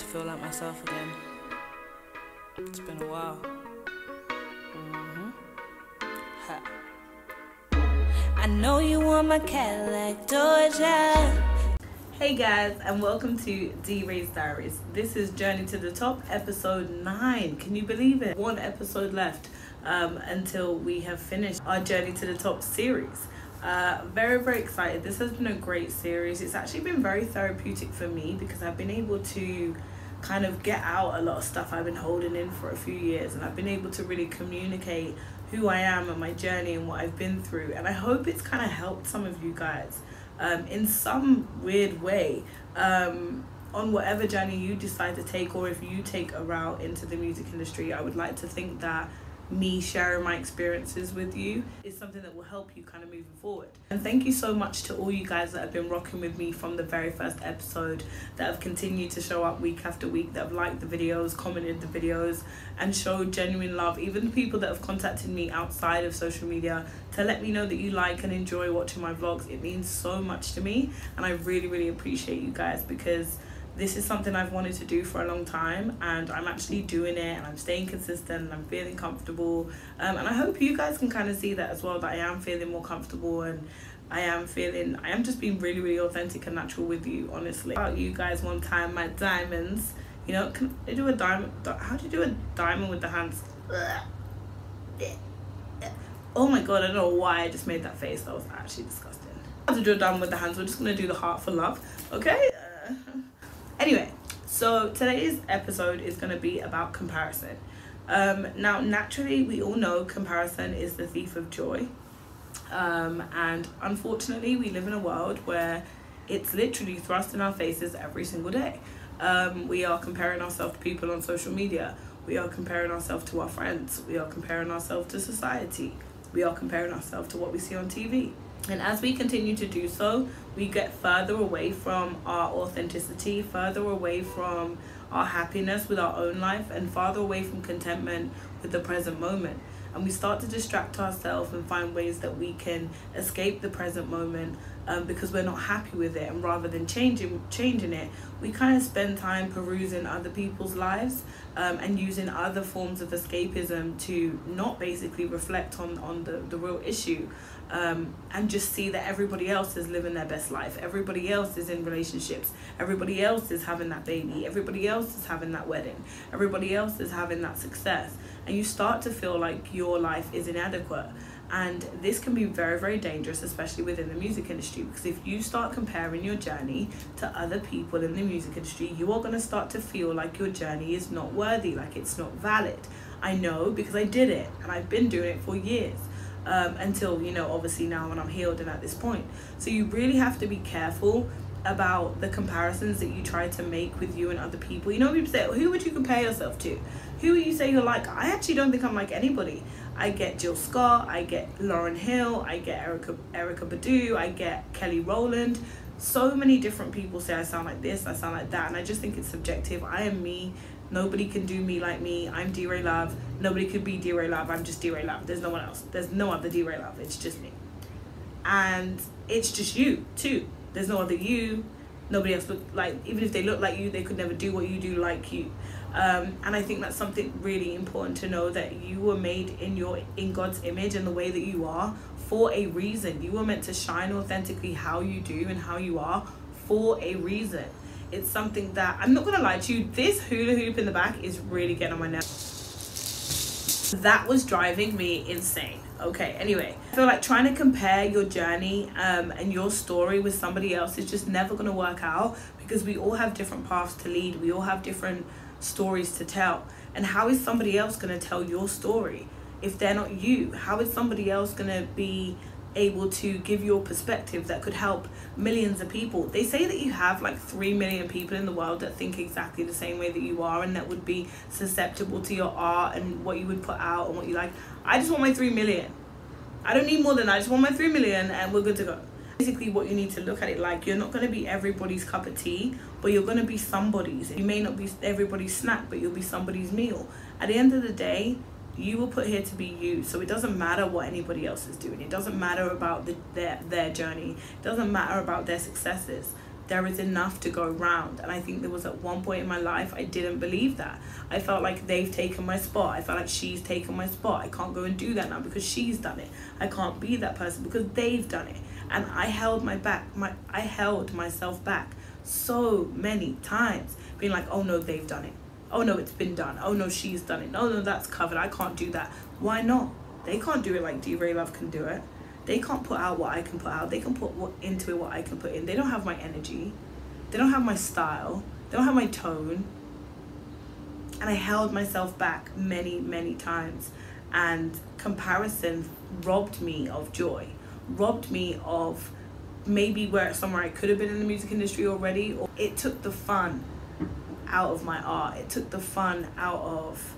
feel like myself again. It's been a while. Ha. I know you want my Cadillac Georgia. Hey guys, and welcome to D-Ray's Diaries. This is Journey to the Top, episode 9. Can you believe it? One episode left until we have finished our Journey to the Top series. Very excited. This has been a great series. It's actually been very therapeutic for me because I've been able to kind of get out a lot of stuff I've been holding in for a few years, and I've been able to really communicate who I am and my journey and what I've been through. And I hope it's kind of helped some of you guys in some weird way on whatever journey you decide to take, or if you take a route into the music industry. I would like to think that me sharing my experiences with you is something that will help you kind of moving forward. And thank you so much to all you guys that have been rocking with me from the very first episode, that have continued to show up week after week, that have liked the videos, commented the videos, and showed genuine love. Even the people that have contacted me outside of social media to let me know that you like and enjoy watching my vlogs. It means so much to me, and I really appreciate you guys, because this is something I've wanted to do for a long time, and I'm actually doing it, and I'm staying consistent, and I'm feeling comfortable, and I hope you guys can kind of see that as well, that I am feeling more comfortable, and I am just being really authentic and natural with you, honestly. About you guys one time, my diamonds, you know, can I do a diamond? How do you do a diamond with the hands? Oh my god, I don't know why I just made that face. That was actually disgusting. How to do a diamond with the hands? We're just gonna do the heart for love, okay? Anyway, so today's episode is going to be about comparison. Now, naturally, we all know comparison is the thief of joy. And unfortunately, we live in a world where it's literally thrust in our faces every single day. We are comparing ourselves to people on social media. We are comparing ourselves to our friends. We are comparing ourselves to society. We are comparing ourselves to what we see on TV. And as we continue to do so, we get further away from our authenticity, further away from our happiness with our own life, and farther away from contentment with the present moment. And we start to distract ourselves and find ways that we can escape the present moment because we're not happy with it. And rather than changing it, we kind of spend time perusing other people's lives and using other forms of escapism to not basically reflect on the real issue. And just see that everybody else is living their best life. Everybody else is in relationships. Everybody else is having that baby. Everybody else is having that wedding. Everybody else is having that success. And you start to feel like your life is inadequate. And this can be very dangerous, especially within the music industry, because if you start comparing your journey to other people in the music industry, you are going to start to feel like your journey is not worthy, like it's not valid. I know, because I did it, and I've been doing it for years. Until, you know, obviously now when I'm healed and at this point. So you really have to be careful about the comparisons that you try to make with you and other people. You know, people say, who would you compare yourself to? Who would you say you're like? I actually don't think I'm like anybody. I get Jill Scott, I get Lauryn Hill, I get Erykah Badu, I get Kelly Rowland. So many different people say I sound like this, I sound like that, and I just think it's subjective. I am me. Nobody can do me like me. I'm D-Ray Love. Nobody could be D-Ray Love. I'm just D-Ray Love. There's no one else. There's no other D-Ray Love. It's just me. And it's just you too. There's no other you. Nobody else look like, even if they look like you, they could never do what you do like you. And I think that's something really important to know, that you were made in God's image and the way that you are for a reason. You were meant to shine authentically how you do and how you are for a reason. It's something that, I'm not gonna lie to you, this hula hoop in the back is really getting on my nerves. That was driving me insane. Okay, anyway, I feel like trying to compare your journey and your story with somebody else is just never gonna work out, because we all have different paths to lead. We all have different stories to tell. And how is somebody else gonna tell your story if they're not you? How is somebody else gonna be able to give your perspective that could help millions of people? They say that you have like 3 million people in the world that think exactly the same way that you are, and that would be susceptible to your art and what you would put out and what you like. I just want my 3 million. I don't need more than that. I just want my 3 million and we're good to go. Basically, what you need to look at it like, you're not going to be everybody's cup of tea, but you're going to be somebody's. You may not be everybody's snack, but you'll be somebody's meal. At the end of the day, you were put here to be you. So it doesn't matter what anybody else is doing. It doesn't matter about their journey. It doesn't matter about their successes. there is enough to go around. And I think there was at one point in my life I didn't believe that. I felt like they've taken my spot. I felt like she's taken my spot. I can't go and do that now because she's done it. I can't be that person because they've done it. And I held myself back so many times, being like, oh no, they've done it. Oh no, it's been done. Oh no, she's done it. No, that's covered. I can't do that. Why not? They can't do it like DeRay Love can do it. They can't put out what I can put out. They can put into it what I can put in. They don't have my energy. They don't have my style. They don't have my tone. And I held myself back many, many times. And comparison robbed me of joy. Robbed me of maybe somewhere I could have been in the music industry already. Or it took the fun out of my art. It took the fun out of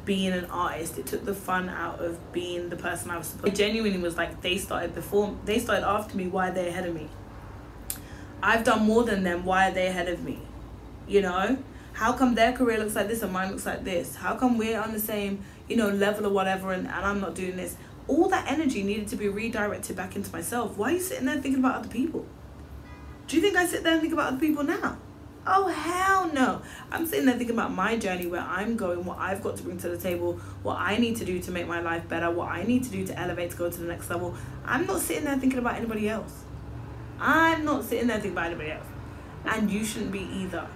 being an artist. It took the fun out of being the person I was supposed to be. I genuinely was like, they started after me, why are they ahead of me? I've done more than them, why are they ahead of me? You know, how come their career looks like this and mine looks like this? How come we're on the same, you know, level or whatever, and I'm not doing this? All that energy needed to be redirected back into myself. Why are you sitting there thinking about other people? Do you think I sit there and think about other people now? Oh, hell no. I'm sitting there thinking about my journey, where I'm going, what I've got to bring to the table, what I need to do to make my life better, what I need to do to elevate, to go to the next level. I'm not sitting there thinking about anybody else. I'm not sitting there thinking about anybody else. And you shouldn't be either.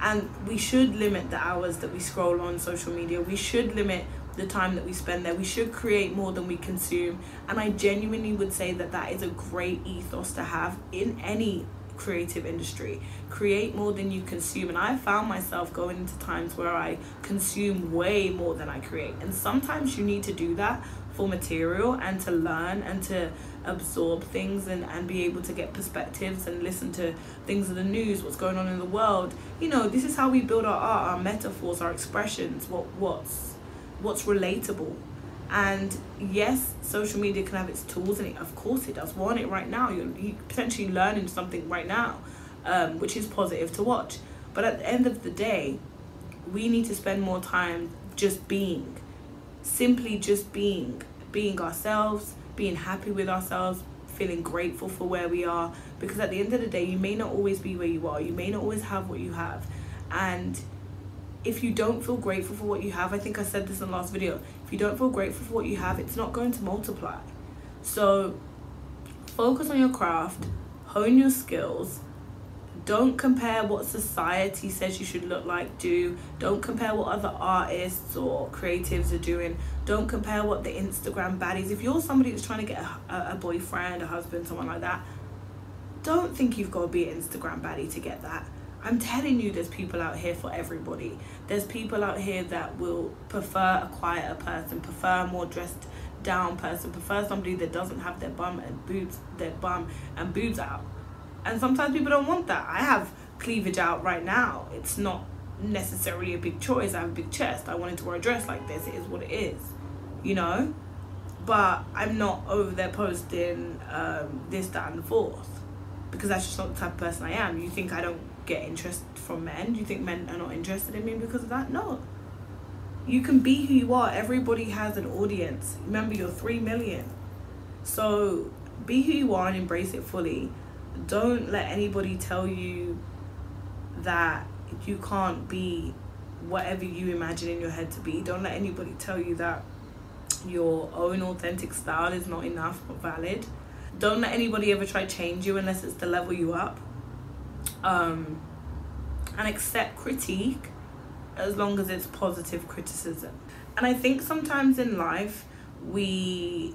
And we should limit the hours that we scroll on social media. We should limit the time that we spend there. We should create more than we consume. And I genuinely would say that that is a great ethos to have in any creative industry. Create more than you consume. And I found myself going into times where I consume way more than I create. And sometimes you need to do that for material and to learn and to absorb things and be able to get perspectives and listen to things in the news, what's going on in the world. You know, this is how we build our art, our metaphors, our expressions, what's relatable. And yes, social media can have its tools, and of course it does. We're on it right now. You're potentially learning something right now, which is positive to watch. But at the end of the day, we need to spend more time just being, simply just being ourselves, being happy with ourselves, feeling grateful for where we are. Because at the end of the day, you may not always be where you are. You may not always have what you have. And if you don't feel grateful for what you have, I think I said this in the last video, if you don't feel grateful for what you have, it's not going to multiply. So focus on your craft, hone your skills. Don't compare what society says you should look like, don't compare what other artists or creatives are doing. Don't compare what the Instagram baddies, if you're somebody that's trying to get a boyfriend, a husband, someone like that, don't think you've got to be an Instagram baddie to get that. I'm telling you, there's people out here for everybody. There's people out here that will prefer a quieter person, prefer a more dressed down person, prefer somebody that doesn't have their bum and boobs out. And sometimes people don't want that. I have cleavage out right now. It's not necessarily a big choice. I have a big chest. I wanted to wear a dress like this. It is what it is, you know? But I'm not over there posting this, that, and the fourth, because that's just not the type of person I am. You think I don't get interest from men? You think men are not interested in me because of that? No. You can be who you are. Everybody has an audience. Remember, you're 3 million. So be who you are and embrace it fully. Don't let anybody tell you that you can't be whatever you imagine in your head to be. Don't let anybody tell you that your own authentic style is not enough or valid. Don't let anybody ever try to change you unless it's to level you up. And accept critique as long as it's positive criticism. And I think sometimes in life we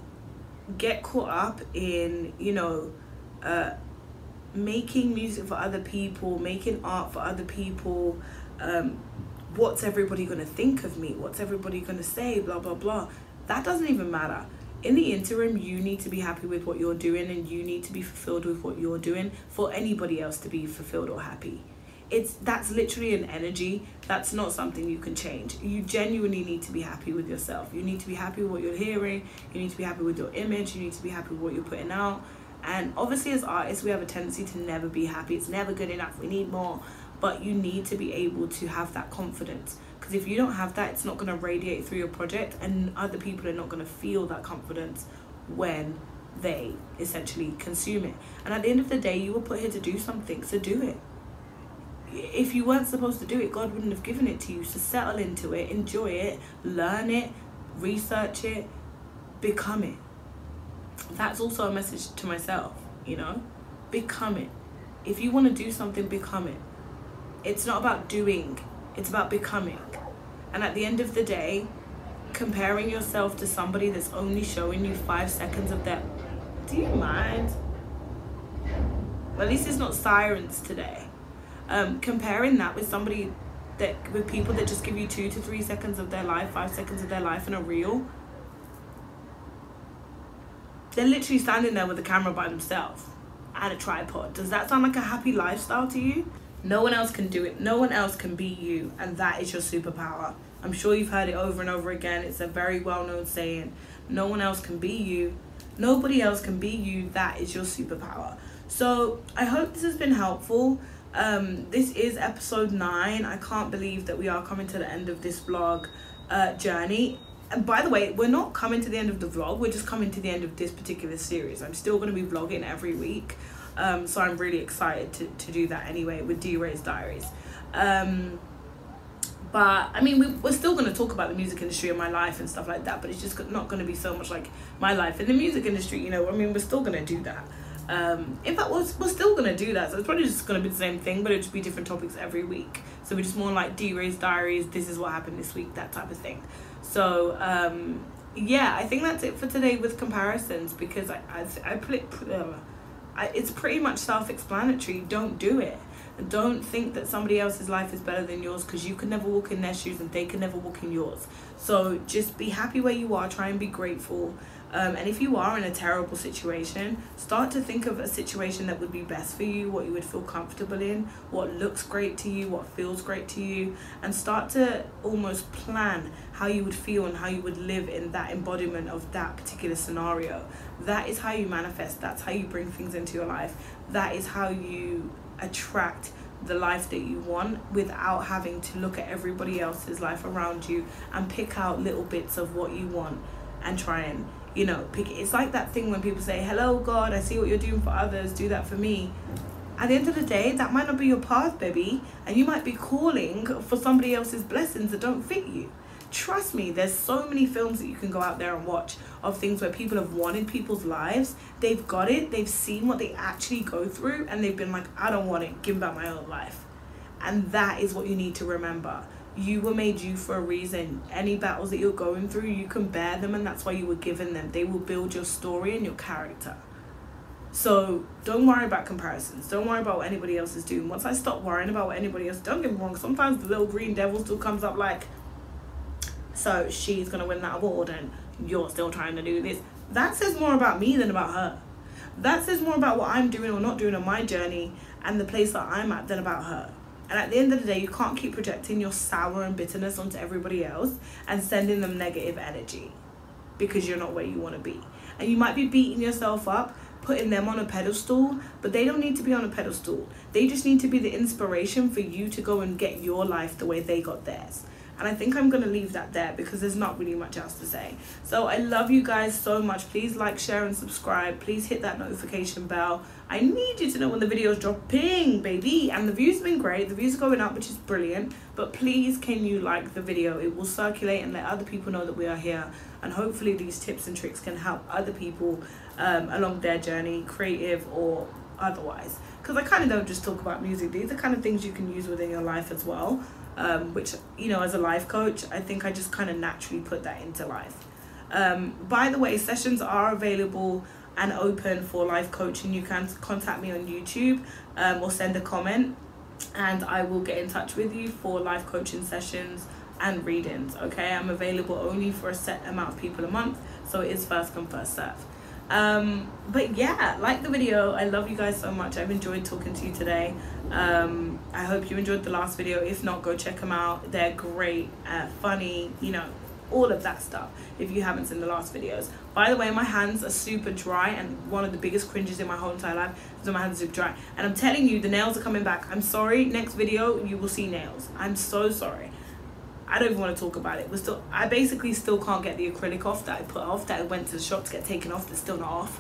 get caught up in, you know, making music for other people, making art for other people. What's everybody gonna think of me? What's everybody gonna say? Blah, blah, blah. That doesn't even matter. In the interim, you need to be happy with what you're doing, and you need to be fulfilled with what you're doing for anybody else to be fulfilled or happy. That's literally an energy. That's not something you can change. You genuinely need to be happy with yourself. You need to be happy with what you're hearing. You need to be happy with your image. You need to be happy with what you're putting out. And obviously as artists, we have a tendency to never be happy. It's never good enough. We need more. But you need to be able to have that confidence. Because if you don't have that, it's not going to radiate through your project, and other people are not going to feel that confidence when they essentially consume it. And at the end of the day, you were put here to do something, so do it. If you weren't supposed to do it, God wouldn't have given it to you. So settle into it, enjoy it, learn it, research it, become it. That's also a message to myself, you know? Become it. If you want to do something, become it. It's not about doing, it's about becoming. And at the end of the day, comparing yourself to somebody that's only showing you 5 seconds of their... Do you mind? Well, at least it's not sirens today. Comparing that with somebody with people that just give you 2 to 3 seconds of their life, 5 seconds of their life in a reel. They're literally standing there with a camera by themselves and a tripod. Does that sound like a happy lifestyle to you? No one else can do it. No one else can be you, and that is your superpower. I'm sure you've heard it over and over again. It's a very well-known saying. No one else can be you. Nobody else can be you. That is your superpower. So I hope this has been helpful. This is episode 9. I can't believe that we are coming to the end of this vlog journey. And by the way, we're not coming to the end of the vlog. We're just coming to the end of this particular series. I'm still going to be vlogging every week. So I'm really excited to do that anyway with D-Ray's Diaries. But I mean, we're still going to talk about the music industry and my life and stuff like that. But it's just not going to be so much like my life in the music industry, you know. I mean, we're still going to do that. In fact, we're still going to do that. So it's probably just going to be the same thing, but it'll just be different topics every week. So we're just more like D-Ray's Diaries. This is what happened this week, that type of thing. So, yeah, I think that's it for today with comparisons, because it's pretty much self-explanatory. Don't do it. Don't think that somebody else's life is better than yours, because you can never walk in their shoes and they can never walk in yours. So just be happy where you are. Try and be grateful. And if you are in a terrible situation, start to think of a situation that would be best for you, what you would feel comfortable in, what looks great to you, what feels great to you, and start to almost plan how you would feel and how you would live in that embodiment of that particular scenario. That is how you manifest. That's how you bring things into your life. That is how you attract the life that you want, without having to look at everybody else's life around you and pick out little bits of what you want and try and, you know, pick it. It's like that thing when people say, hello God, I see what you're doing for others, do that for me. At the end of the day, that might not be your path, baby, and you might be calling for somebody else's blessings that don't fit you. Trust me, there's so many films that you can go out there and watch of things where people have wanted people's lives. They've got it, they've seen what they actually go through, and they've been like, I don't want it, give me back my own life. And that is what you need to remember. You were made you for a reason. Any battles that you're going through, you can bear them, and that's why you were given them. They will build your story and your character. So don't worry about comparisons. Don't worry about what anybody else is doing. Once I stop worrying about what anybody else, don't get me wrong, sometimes the little green devil still comes up like, so she's gonna win that award and you're still trying to do this. That says more about me than about her. That says more about what I'm doing or not doing on my journey and the place that I'm at than about her. And at the end of the day, you can't keep projecting your sour and bitterness onto everybody else and sending them negative energy, because you're not where you want to be. And you might be beating yourself up, putting them on a pedestal, but they don't need to be on a pedestal. They just need to be the inspiration for you to go and get your life the way they got theirs. And I think I'm going to leave that there, because there's not really much else to say. So I love you guys so much. Please like, share, and subscribe. Please hit that notification bell. I need you to know when the videos dropping, baby. And the views have been great. The views are going up, which is brilliant. But please, can you like the video? It will circulate and let other people know that we are here. And hopefully these tips and tricks can help other people along their journey, creative or otherwise. Because I kind of don't just talk about music. These are kind of things you can use within your life as well. Which, you know, as a life coach, I think I just kind of naturally put that into life. By the way, sessions are available and open for life coaching. You can contact me on YouTube or send a comment, and I will get in touch with you for life coaching sessions and readings. Okay, I'm available only for a set amount of people a month, so it is first come, first serve. But yeah, like the video. I love you guys so much. I've enjoyed talking to you today. I hope you enjoyed the last video. If not, go check them out. They're great, funny, you know, all of that stuff, if you haven't seen the last videos. By the way, my hands are super dry, and one of the biggest cringes in my whole entire life is when my hands are super dry. And I'm telling you, the nails are coming back. I'm sorry, next video you will see nails. I'm so sorry. I don't even want to talk about it. I basically still can't get the acrylic off that I put off, that I went to the shop to get taken off, that's still not off.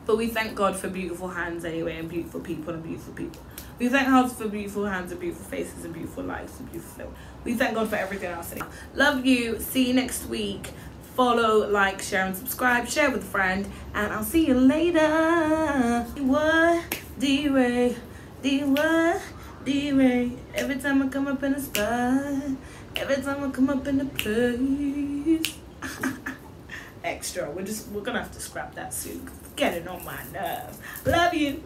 But we thank God for beautiful hands anyway, and beautiful people and beautiful people. We thank God for beautiful hands and beautiful faces and beautiful lives and beautiful film. We thank God for everything else. Love you. See you next week. Follow, like, share and subscribe. Share with a friend. And I'll see you later. What? D-Ray. D-What? D-Ray. Every time I come up in the spot. Every time I come up in the place. Extra. We're gonna have to scrap that soon. Get it on my nerves. Love you.